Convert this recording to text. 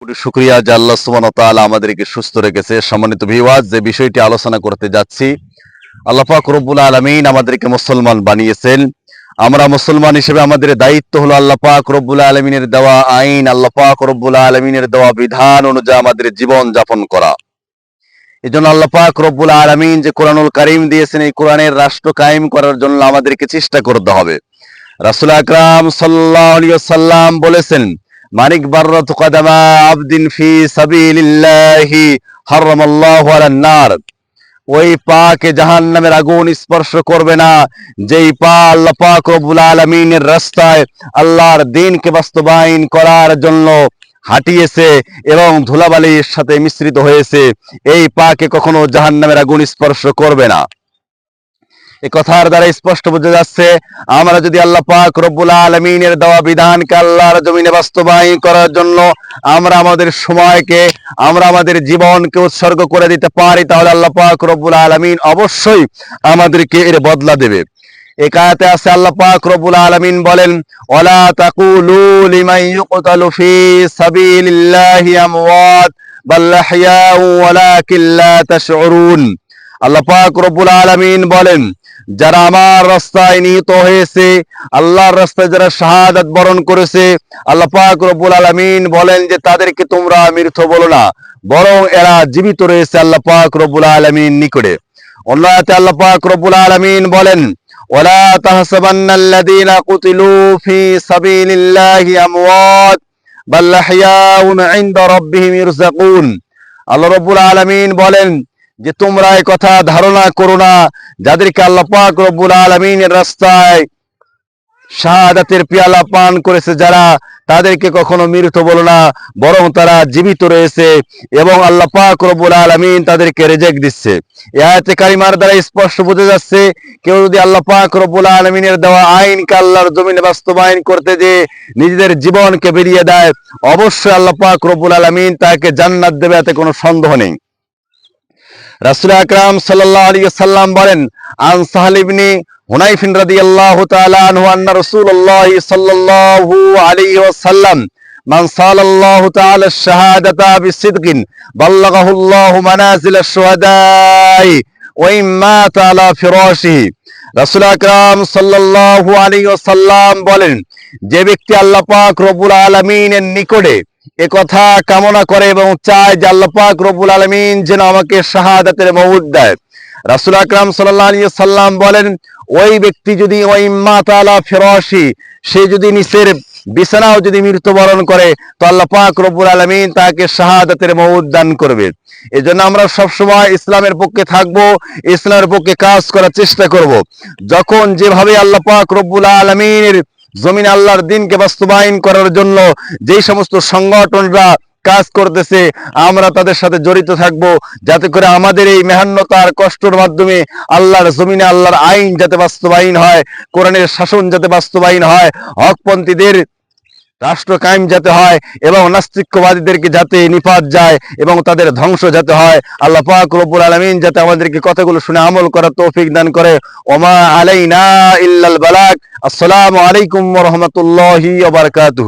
শুকরিয়া যে আল্লাহ সুবহানাহু ওয়া তাআলা আমাদেরকে সুস্থ রেখেছে। সম্মানিত ভিউয়ার্স, যে বিষয়টি আলোচনা করতে যাচ্ছি, আল্লাহ পাক রব্বুল আলামিন আমাদেরকে মুসলমান বানিয়েছেন। আমরা মুসলমান হিসেবে আমাদের দায়িত্ব হলো আল্লাহ পাক রব্বুল আলামিনের দেওয়া আইন, আল্লাহ পাক রব্বুল আলামিনের দেওয়া বিধান অনুযায়ী আমাদের জীবন যাপন করা। এজন্য আল্লাহ পাক রব্বুল আলামিন যে কোরআনুল কারীম দিয়েছেন, এই কোরআনের রাষ্ট্র কায়েম করার জন্য আমাদেরকে চেষ্টা করতে হবে। রাসূল আকরাম সাল্লাল্লাহু আলাইহি ওয়াসাল্লাম বলেছেন, মানিক বাররাতু কদামা আবদিন ফি সাবিলিল্লাহি হারামাল্লাহু আলান নার। ওই পাকে জাহান্নামের আগুন স্পর্শ করবে না যেই পা আল্লাহ পাক রব্বুল আলামিনের রাস্তায় আল্লাহর দ্বীনকে বাস্তবায়ন করার জন্য হাঁটিয়েছে এবং ধুলাবালির সাথে মিশ্রিত হয়েছে। এই পাকে কখনো জাহান্নামের আগুন স্পর্শ করবে না। এই কথার দ্বারা স্পষ্ট বোঝা যাচ্ছে, আমরা যদি আল্লাহ পাক রব্বুল আলামিনের দেওয়া বিধানকে আল্লাহর জমিনে বাস্তবায়ন করার জন্য আমরা আমাদের সময়কে, আমরা আমাদের জীবনকে উৎসর্গ করে দিতে পারি, তাহলে আল্লাহ পাক রব্বুল আলামিন অবশ্যই আমাদেরকে এর বদলা দেবে। এই আয়াতে আছে আল্লাহ পাক রব্বুল আলামিন বলেন, ওয়ালা তাকুলু লিমান ইউকতালু ফি সাবিলিল্লাহি আমওয়াত বাল আহইয়াউ ওয়ালাকিন লা তাশউরুন। আল্লাহ পাক রব্বুল আলামিন বলেন, যারা আমার রাস্তায় নিহত হয়েছে, আল্লাহর রাস্তায় যারা শাহাদাত বরণ করেছে, আল্লাহ পাক রব্বুল আলামিন বলেন যে তাদেরকে তোমরা মৃত বলো না, বরং এরা জীবিত রয়েছে আল্লাহ পাক রব্বুল আলামিন নিকটে। অন্য আয়াতে আল্লাহ পাক রব্বুল আলামিন বলেন, ওয়ালা তাহসাবান্নাল্লাযীনা কুতিলু ফি সাবিলিল্লাহি আমওয়াত বাল আহইয়াউন ইনদা রাব্বিহিম ইরযাকুন। আল্লাহ রব্বুল আলামিন বলেন যে তোমরা এই কথা ধারণা করো না, যাদেরকে আল্লাহ পাক রব্বুল আলামিনের রাস্তায় শাহাদাতের পেয়ালা পান করেছে যারা, তাদেরকে কখনো মৃত বলো না, বরং তারা জীবিত রয়েছে এবং আল্লাহ পাক রব্বুল আলামিন তাদেরকে রিজেক্ট দিচ্ছে। এই আয়াতে কারিমার দ্বারা স্পষ্ট বোঝা যাচ্ছে, কেউ যদি আল্লাহ পাক রব্বুল আলামিনের দেওয়া আইনকে আল্লাহর জমিনে বাস্তবায়ন করতে যে নিজেদের জীবনকে বেরিয়ে দেয়, অবশ্যই আল্লাহ পাক রব্বুল আলামিন তাকে জান্নাত দেবে, এতে কোনো সন্দেহ নেই। রাসূল আকরাম সাল্লাল্লাহু আলাইহি ওয়াসাল্লাম বলেন, আন সাহল ইবনে হুনাইফ রাদিয়াল্লাহু তাআলা আনহু আন্না রাসূলুল্লাহ সাল্লাল্লাহু আলাইহি ওয়াসাল্লাম মান সাল্লাল্লাহু তাআলা আশ-শাহাদাতা বিসিদকিন বাল্লাগাহুল্লাহু মানাজিল আশ-শুহাদাই ওয়া ইম্মাতা আলা ফিরাশিহি। রাসূল আকরাম সাল্লাল্লাহু আলাইহি ওয়াসাল্লাম বলেন, যে ব্যক্তি আল্লাহ পাক রব্বুল আলামিনের নিকটে একথা কামনা করে এবং চায় যে আল্লাহ পাক রব্বুল আলামিন যেন আমাকে শাহাদাতের মওত দেয়, রাসূল আকরাম সাল্লাল্লাহু আলাইহি ওয়াসাল্লাম বলেন, ওই ব্যক্তি যদি ওই মাতা আলা ফিরাশি, সে যদি নিচের বিছানাও যদি মৃত্যুবরণ করে, তো আল্লাহ পাক রব্বুল আলামিন তাকে শাহাদাতের মওত দান করবে। এজন্য আমরা সবসময় ইসলামের পক্ষে থাকবো, ইসলামের পক্ষে কাজ করার চেষ্টা করব। যখন যেভাবে আল্লাহ পাক রব্বুল আলামিনের জমিনে আল্লাহর দ্বীনকে বাস্তবায়ন করার জন্য যেই সমস্ত সংগঠনরা কাজ করতেছে, আমরা তাদের সাথে জড়িত থাকব, যাতে করে আমাদের এই মেহনত আর কষ্টের মাধ্যমে আল্লাহর জমিনে আল্লাহর আইন যাতে বাস্তবায়ন হয়, কোরআনের শাসন যাতে বাস্তবায়ন হয়, হকপন্থীদের রাষ্ট্র কায়েম যাতে হয় এবং নাস্তিক্যবাদীদেরকে যাতে নিপাত যায় এবং তাদের ধ্বংস যাতে হয়। আল্লাহ পাক রব্বুল আলামিন যাতে আমাদেরকে কথাগুলো শুনে আমল করার তৌফিক দান করে। ওমা আলাইনা ইল্লাল বালাগ। আসসালামু আলাইকুম ওয়া রাহমাতুল্লাহি ওয়া বারাকাতুহু।